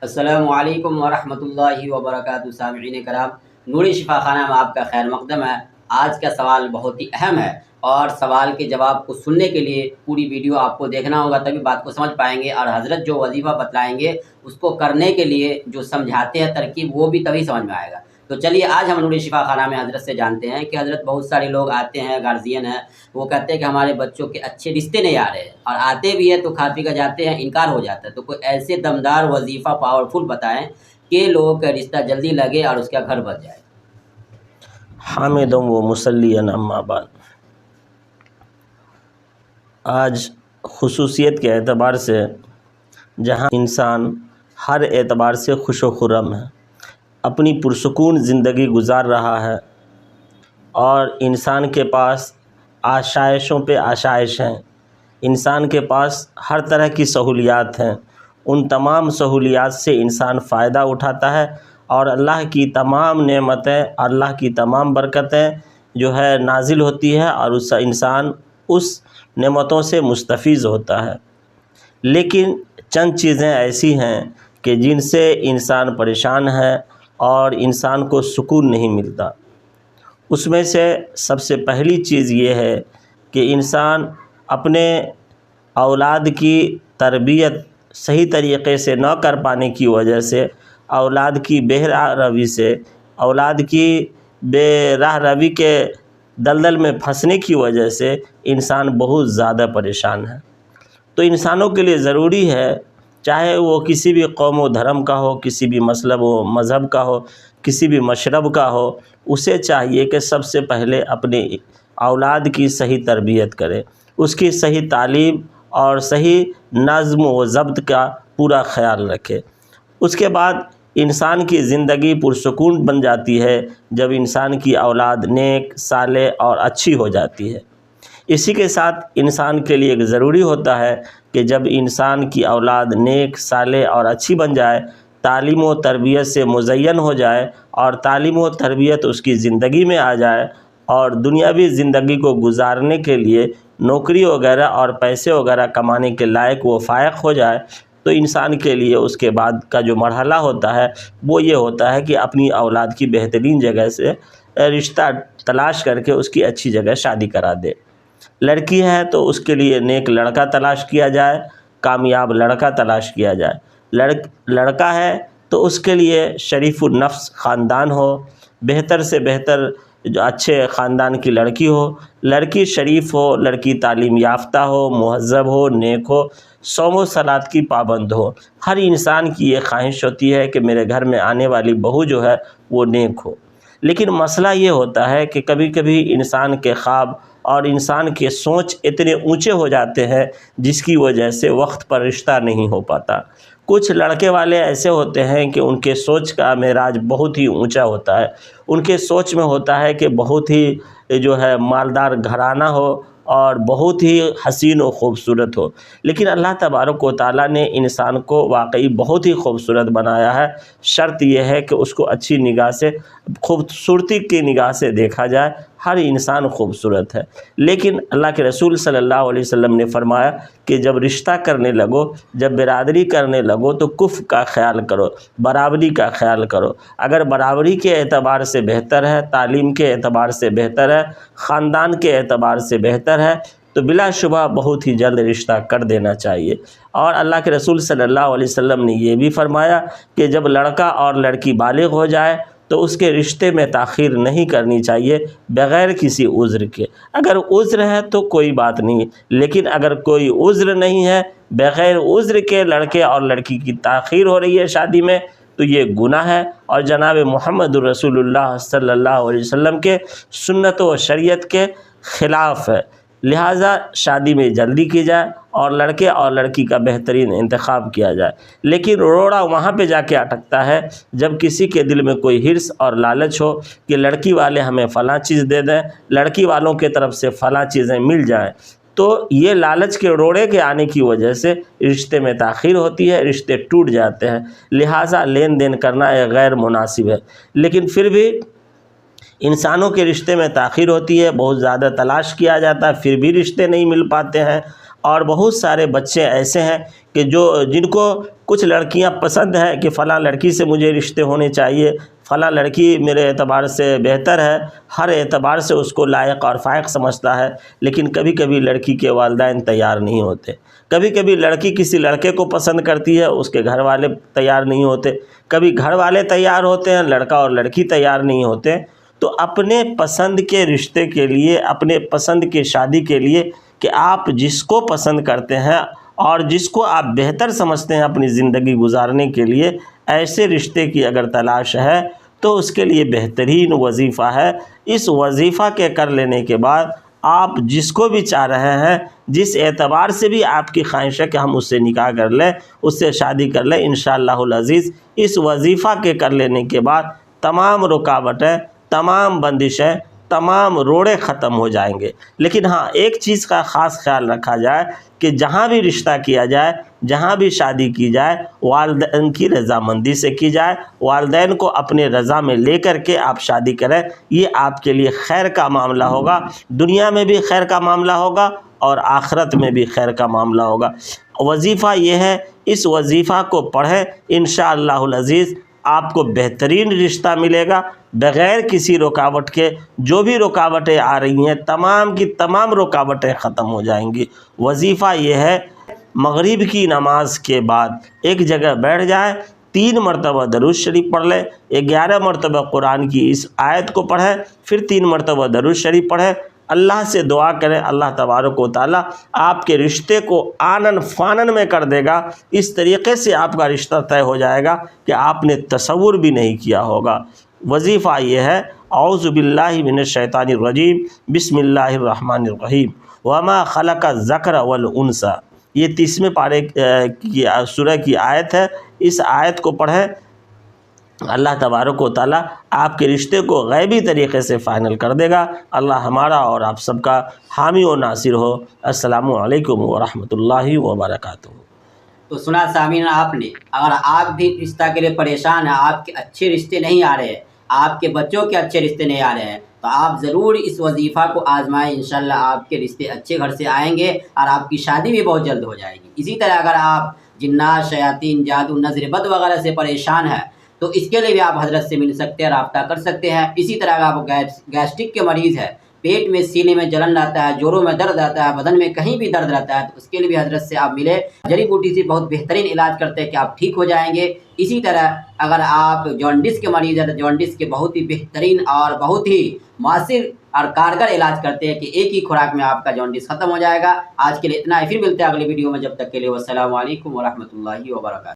السلام علیکم ورحمۃ اللہ وبرکاتہ۔ سامعین کرام، نوری شفا خانہ میں آپ کا خیر مقدم ہے۔ آج کا سوال بہت ہی اہم ہے اور سوال کے جواب کو سننے کے لیے پوری ویڈیو آپ کو دیکھنا ہوگا، تبھی بات کو سمجھ پائیں گے، اور حضرت جو وظیفہ بتلائیں گے اس کو کرنے کے لیے جو سمجھاتے ہیں ترکیب، وہ بھی تبھی سمجھ میں آئے گا۔ تو چلیے آج ہم نوری شفا خانہ میں حضرت سے جانتے ہیں کہ حضرت، بہت سارے لوگ آتے ہیں، گارجین ہیں، وہ کہتے ہیں کہ ہمارے بچوں کے اچھے رشتے نہیں آ رہے ہیں، اور آتے بھی ہیں تو کھا پی کر جاتے ہیں، انکار ہو جاتا ہے۔ تو کوئی ایسے دمدار وظیفہ پاورفل بتائیں کہ لوگوں کا رشتہ جلدی لگے اور اس کا گھر بچ جائے۔ حامدم و مصلیًا اما بعد، آج خصوصیت کے اعتبار سے جہاں انسان ہر اعتبار سے خوش و خرم ہے، اپنی پرسکون زندگی گزار رہا ہے، اور انسان کے پاس آشائشوں پہ آشائش ہیں، انسان کے پاس ہر طرح کی سہولیات ہیں، ان تمام سہولیات سے انسان فائدہ اٹھاتا ہے، اور اللہ کی تمام نعمتیں، اللہ کی تمام برکتیں جو ہے نازل ہوتی ہے، اور اس انسان اس نعمتوں سے مستفیض ہوتا ہے۔ لیکن چند چیزیں ایسی ہیں کہ جن سے انسان پریشان ہے اور انسان کو سکون نہیں ملتا۔ اس میں سے سب سے پہلی چیز یہ ہے کہ انسان اپنے اولاد کی تربیت صحیح طریقے سے نہ کر پانے کی وجہ سے، اولاد کی بے راہ روی سے، اولاد کی بے راہ روی کے دلدل میں پھنسنے کی وجہ سے انسان بہت زیادہ پریشان ہے۔ تو انسانوں کے لیے ضروری ہے، چاہے وہ کسی بھی قوم و دھرم کا ہو، کسی بھی مسلب و مذہب کا ہو، کسی بھی مشرب کا ہو، اسے چاہیے کہ سب سے پہلے اپنے اولاد کی صحیح تربیت کرے، اس کی صحیح تعلیم اور صحیح نظم و ضبط کا پورا خیال رکھے۔ اس کے بعد انسان کی زندگی پرسکون بن جاتی ہے جب انسان کی اولاد نیک، صالح اور اچھی ہو جاتی ہے۔ اسی کے ساتھ انسان کے لیے ایک ضروری ہوتا ہے کہ جب انسان کی اولاد نیک، صالح اور اچھی بن جائے، تعلیم و تربیت سے مزین ہو جائے، اور تعلیم و تربیت اس کی زندگی میں آ جائے، اور دنیاوی زندگی کو گزارنے کے لیے نوکری وغیرہ اور پیسے وغیرہ کمانے کے لائق وہ فائق ہو جائے، تو انسان کے لیے اس کے بعد کا جو مرحلہ ہوتا ہے وہ یہ ہوتا ہے کہ اپنی اولاد کی بہترین جگہ سے رشتہ تلاش کر کے اس کی اچھی جگہ شادی کرا دے۔ لڑکی ہے تو اس کے لیے نیک لڑکا تلاش کیا جائے، کامیاب لڑکا تلاش کیا جائے۔ لڑکا ہے تو اس کے لیے شریف النفس خاندان ہو، بہتر سے بہتر جو اچھے خاندان کی لڑکی ہو، لڑکی شریف ہو، لڑکی تعلیم یافتہ ہو، مہذب ہو، نیک ہو، صوم و صلاۃ کی پابند ہو۔ ہر انسان کی یہ خواہش ہوتی ہے کہ میرے گھر میں آنے والی بہو جو ہے وہ نیک ہو۔ لیکن مسئلہ یہ ہوتا ہے کہ کبھی کبھی انسان کے خواب اور انسان کے سوچ اتنے اونچے ہو جاتے ہیں جس کی وجہ سے وقت پر رشتہ نہیں ہو پاتا۔ کچھ لڑکے والے ایسے ہوتے ہیں کہ ان کے سوچ کا معراج بہت ہی اونچا ہوتا ہے، ان کے سوچ میں ہوتا ہے کہ بہت ہی جو ہے مالدار گھرانہ ہو اور بہت ہی حسین و خوبصورت ہو۔ لیکن اللہ تبارک و تعالیٰ نے انسان کو واقعی بہت ہی خوبصورت بنایا ہے، شرط یہ ہے کہ اس کو اچھی نگاہ سے، خوبصورتی کی نگاہ سے دیکھا جائے۔ ہر انسان خوبصورت ہے، لیکن اللہ کے رسول صلی اللہ علیہ وسلم نے فرمایا کہ جب رشتہ کرنے لگو، جب برادری کرنے لگو تو کفء کا خیال کرو، برابری کا خیال کرو۔ اگر برابری کے اعتبار سے بہتر ہے، تعلیم کے اعتبار سے بہتر ہے، خاندان کے اعتبار سے بہتر ہے، تو بلا شبہ بہت ہی جلد رشتہ کر دینا چاہیے۔ اور اللہ کے رسول صلی اللہ علیہ وسلم نے یہ بھی فرمایا کہ جب لڑکا اور لڑکی بالغ ہو جائے تو اس کے رشتے میں تاخیر نہیں کرنی چاہیے بغیر کسی عذر کے۔ اگر عذر ہے تو کوئی بات نہیں، لیکن اگر کوئی عذر نہیں ہے، بغیر عذر کے لڑکے اور لڑکی کی تاخیر ہو رہی ہے شادی میں، تو یہ گناہ ہے اور جناب محمد رسول اللہ صلی اللہ علیہ وسلم کے سنت و شریعت کے خلاف ہے۔ لہٰذا شادی میں جلدی کی جائے اور لڑکے اور لڑکی کا بہترین انتخاب کیا جائے۔ لیکن روڑا وہاں پہ جا کے اٹکتا ہے جب کسی کے دل میں کوئی حرص اور لالچ ہو کہ لڑکی والے ہمیں فلاں چیز دے دیں، لڑکی والوں کی طرف سے فلاں چیزیں مل جائیں، تو یہ لالچ کے روڑے کے آنے کی وجہ سے رشتے میں تاخیر ہوتی ہے، رشتے ٹوٹ جاتے ہیں۔ لہٰذا لین دین کرنا یہ غیر مناسب ہے۔ لیکن پھر بھی انسانوں کے رشتے میں تاخیر ہوتی ہے، بہت زیادہ تلاش کیا جاتا ہے، پھر بھی رشتے نہیں مل پاتے ہیں، اور بہت سارے بچے ایسے ہیں کہ جن کو کچھ لڑکیاں پسند ہیں کہ فلاں لڑکی سے مجھے رشتے ہونے چاہیے، فلاں لڑکی میرے اعتبار سے بہتر ہے، ہر اعتبار سے اس کو لائق اور فائق سمجھتا ہے، لیکن کبھی کبھی لڑکی کے والدین تیار نہیں ہوتے، کبھی کبھی لڑکی کسی لڑکے کو پسند کرتی ہے، اس کے گھر والے تیار نہیں ہوتے، کبھی گھر والے تیار ہوتے ہیں، لڑکا اور لڑکی تیار نہیں ہوتے۔ تو اپنے پسند کے رشتے کے لیے، اپنے پسند کی شادی کے لیے کہ آپ جس کو پسند کرتے ہیں اور جس کو آپ بہتر سمجھتے ہیں اپنی زندگی گزارنے کے لیے، ایسے رشتے کی اگر تلاش ہے تو اس کے لیے بہترین وظیفہ ہے، اس وظیفہ کے کر لینے کے بعد آپ جس کو بھی چاہ رہے ہیں، جس اعتبار سے بھی آپ کی خواہش ہے کہ ہم اس سے نکاح کر لیں، اس سے شادی کر لیں، انشاءاللہ العزیز اس وظیفہ کے کر لینے کے بعد تمام رکاوٹیں، تمام بندشیں، تمام روڑے ختم ہو جائیں گے۔ لیکن ہاں، ایک چیز کا خاص خیال رکھا جائے کہ جہاں بھی رشتہ کیا جائے، جہاں بھی شادی کی جائے، والدین کی رضامندی سے کی جائے، والدین کو اپنے رضا میں لے کر کے آپ شادی کریں، یہ آپ کے لیے خیر کا معاملہ ہوگا، دنیا میں بھی خیر کا معاملہ ہوگا اور آخرت میں بھی خیر کا معاملہ ہوگا۔ وظیفہ یہ ہے، اس وظیفہ کو پڑھیں، انشاءاللہ العزیز آپ کو بہترین رشتہ ملے گا بغیر کسی رکاوٹ کے۔ جو بھی رکاوٹیں آ رہی ہیں، تمام کی تمام رکاوٹیں ختم ہو جائیں گی۔ وظیفہ یہ ہے، مغرب کی نماز کے بعد ایک جگہ بیٹھ جائیں، 3 مرتبہ درود شریف پڑھ لیں، 11 مرتبہ قرآن کی اس آیت کو پڑھیں، پھر 3 مرتبہ درود شریف پڑھیں، اللہ سے دعا کریں، اللہ تبارک و تعالیٰ آپ کے رشتے کو آنن فانن میں کر دے گا، اس طریقے سے آپ کا رشتہ طے ہو جائے گا کہ آپ نے تصور بھی نہیں کیا ہوگا۔ وظیفہ یہ ہے، اعوذ باللہ من الشیطان الرجیم، بسم اللہ الرحمن الرحیم، وما خلق الذکر والانثی، یہ 30ویں پارے کی سورہ کی آیت ہے۔ اس آیت کو پڑھیں، اللہ تبارک و تعالیٰ آپ کے رشتے کو غیبی طریقے سے فائنل کر دے گا۔ اللہ ہمارا اور آپ سب کا حامی و ناصر ہو۔ السلام علیکم ورحمۃ اللہ وبرکاتہ۔ تو سنا سامعین آپ نے، اگر آپ بھی رشتہ کے لیے پریشان ہیں، آپ کے اچھے رشتے نہیں آ رہے ہیں، آپ کے بچوں کے اچھے رشتے نہیں آ رہے ہیں، تو آپ ضرور اس وظیفہ کو آزمائیں، انشاءاللہ آپ کے رشتے اچھے گھر سے آئیں گے اور آپ کی شادی بھی بہت جلد ہو جائے گی۔ اسی طرح اگر آپ جنات، شیاطین، جادو، نظر بد وغیرہ سے پریشان ہیں تو اس کے لیے بھی آپ حضرت سے مل سکتے ہیں، رابطہ کر سکتے ہیں۔ اسی طرح اگر آپ گیسٹرک کے مریض ہیں، پیٹ میں سینے میں جلن رہتا ہے، جوڑوں میں درد رہتا ہے، بدن میں کہیں بھی درد رہتا ہے، تو اس کے لیے بھی حضرت سے آپ ملے، جڑی بوٹی سے بہت بہترین علاج کرتے ہیں کہ آپ ٹھیک ہو جائیں گے۔ اسی طرح اگر آپ جونڈس کے مریض ہیں تو جونڈس کے بہت ہی بہترین اور بہت ہی مؤثر اور کارگر علاج کرتے ہیں کہ ایک ہی خوراک میں آپ کا جونڈس ختم ہو جائے گا۔ آج کے لیے اتنا ہی، پھر ملتے ہیں اگلی ویڈیو میں، جب تک کے لیے والسلام علیکم ورحمۃ اللہ وبرکاتہ۔